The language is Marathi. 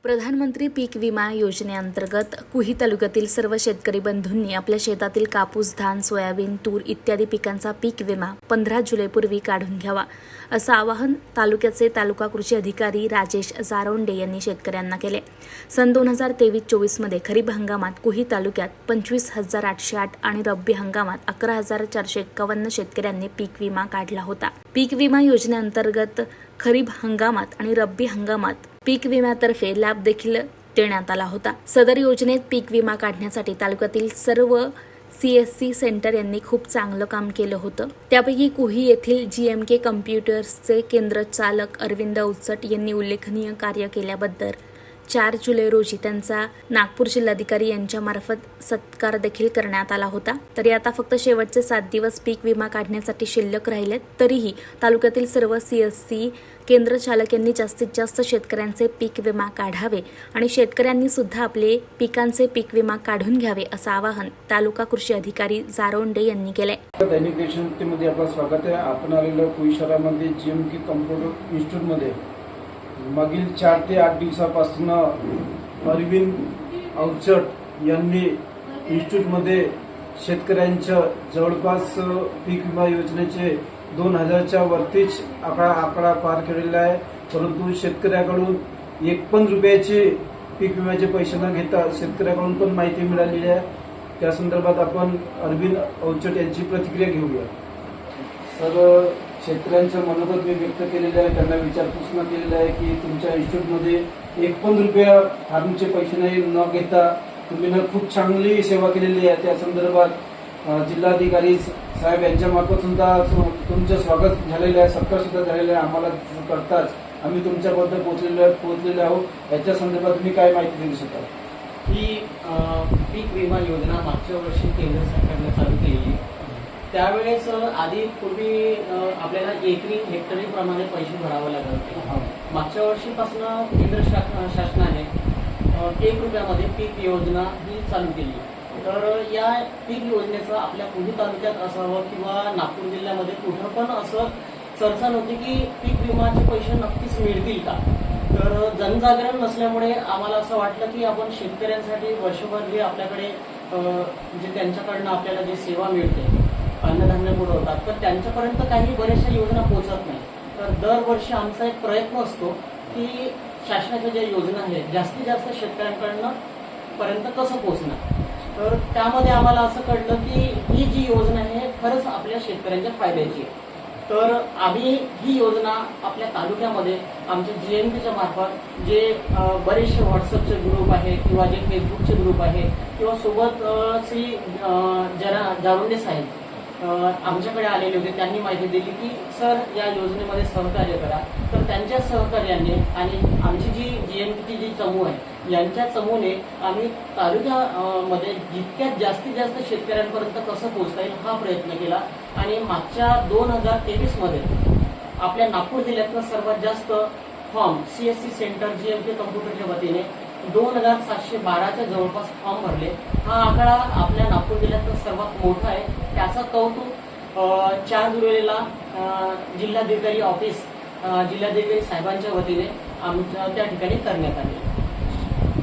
प्रधानमंत्री पीक विमा योजनेअंतर्गत कुही तालुक्यातील सर्व शेतकरी बंधूंनी आपल्या शेतातील कापूस, धान, सोयाबीन, तूर इत्यादी पिकांचा पीक विमा 15 जुलैपूर्वी काढून घ्यावा, असं आवाहन तालुक्याचे तालुका कृषी अधिकारी राजेश जारोंडे यांनी शेतकऱ्यांना केले। सन 2023-24 मध्ये खरीप हंगामात कुही तालुक्यात 25,808 आणि रब्बी हंगामात 11,451 शेतकऱ्यांनी पीक विमा काढला होता। पीक विमा योजनेअंतर्गत खरीप हंगामात आणि रब्बी हंगामात पीक विम्यातर्फे लाभ देखील देण्यात आला होता। सदर योजनेत पीक विमा काढण्यासाठी तालुक्यातील सर्व CSC सेंटर यांनी खूप चांगलं काम केलं होतं। त्यापैकी कुही येथील GMK कम्प्युटर्सचे केंद्र चालक अरविंद उचट यांनी उल्लेखनीय कार्य केल्याबद्दल 4 जुलै रोजी त्यांचा नागपूर जिल्हाधिकारी यांच्या मार्फत सत्कार देखील करण्यात आला होता। तरी आता फक्त शेवटचे 7 दिवस पीक विमा काढण्यासाठी शिल्लक राहिलेत। तरीही तालुक्यातील सर्व CSC केंद्र चालक यांनी जास्तीत जास्त शेतकऱ्यांचे पीक विमा काढावे आणि शेतकऱ्यांनी सुद्धा आपले पिकांचे पीक विमा काढून घ्यावे, असं आवाहन तालुका कृषी अधिकारी जारोंडे यांनी केले। दैनिक देशमध्ये आपलं स्वागत आहे। आपण आलेलो कुही शहरामध्ये GMK कम्प्युटर इन्स्टिट्यूटमध्ये मागील 4 ते 8 दिवसापासून अरविंद औचट यांनी इन्स्टिट्यूटमध्ये शेतकऱ्यांच्या जवळपास पीक विमा योजनेचे 2000च्या वरतीच आकडा पार केलेला आहे। परंतु शेतकऱ्याकडून 1 पण रुपयाचे पीक विम्याचे पैसे न घेता शेतकऱ्याकडून पण माहिती मिळालेली आहे। त्या संदर्भात आपण अरविंद औचट यांची प्रतिक्रिया घेऊया। सर, शेतकऱ्यांचं मनोगत मी व्यक्त केलेलं आहे, त्यांना विचारपूस न केलेलं आहे की तुमच्या इन्स्टिट्यूटमध्ये 1 पण रुपया फार्मचे पैसे न घेता तुम्ही खूप चांगली सेवा केलेली आहे। त्या संदर्भात जिल्हाधिकारी साहेब यांच्या मार्फत सुद्धा तुमचं स्वागत झालेलं आहे, सत्कार सुद्धा झालेला आहे। आम्हाला करताच आम्ही तुमच्याबद्दल पोहोचलेलो आहोत। याच्या संदर्भात तुम्ही काय माहिती देऊ शकाल? ही पीक विमा योजना मागच्या वर्षी केंद्र सरकारने चालू केली। त्यावेळेस आधी पूर्वी आपल्याला एकरी हेक्टरी प्रमाणे पैसे भरावे लागत होते। मागच्या वर्षीपासून केंद्र शासनाने 1 रुपयामध्ये पीक योजना ही चालू केली। तर या पीक योजनेचं आपल्या कुही तालुक्यात असावं किंवा नागपूर जिल्ह्यामध्ये कुठं पण असं चर्चा नव्हती की पीक विमाचे पैसे नक्कीच मिळतील का। तर जनजागरण नसल्यामुळे आम्हाला असं वाटलं की आपण शेतकऱ्यांसाठी वर्षभर जे आपल्याकडे जे त्यांच्याकडनं आपल्याला जे सेवा मिळते, अन्नधान्य पुरवतात, तर त्यांच्यापर्यंत काही बऱ्याचशा योजना पोहोचत नाही। तर दरवर्षी आमचा एक प्रयत्न असतो की शासनाच्या ज्या योजना आहेत जास्तीत जास्त शेतकऱ्यांकडनं पर्यंत कसं पोहोचणार। तर त्यामध्ये आम्हाला असं कळलं की ही जी योजना आहे खरंच आपल्या शेतकऱ्यांच्या फायद्याची आहे। तर आम्ही ही योजना आपल्या तालुक्यामध्ये आमच्या GMKच्या मार्फत जे बरेचसे व्हॉट्सअपचे ग्रुप आहे किंवा जे फेसबुकचे ग्रुप आहे किंवा सोबत श्री जारोंडे साहेब आमच्याकडे आलेले होते, त्यांनी माहिती दिली की सर या योजनेमध्ये सहकार्य करा। तर त्यांच्या सहकार्याने आणि आमची जी GMKची जी चमू आहे यांच्या चमूने आम्ही तालुक्यामध्ये जितक्यात जास्तीत जास्त शेतकऱ्यांपर्यंत कसं पोहोचता येईल हा प्रयत्न केला। आणि मागच्या 2023 मध्ये आपल्या नागपूर जिल्ह्यातलं सर्वात जास्त फॉर्म CSC सेंटर GMK कम्प्युटरच्या वतीने 2712च्या जवळपास फॉर्म भरले। हा आकडा आपल्या नागपूर जिल्ह्यातला सर्वात मोठा आहे। त्याचा कौतुक 4 जुलैला जिल्हाधिकारी ऑफिस जिल्हाधिकारी साहेबांच्या वतीने आमच्या त्या ठिकाणी करण्यात आले।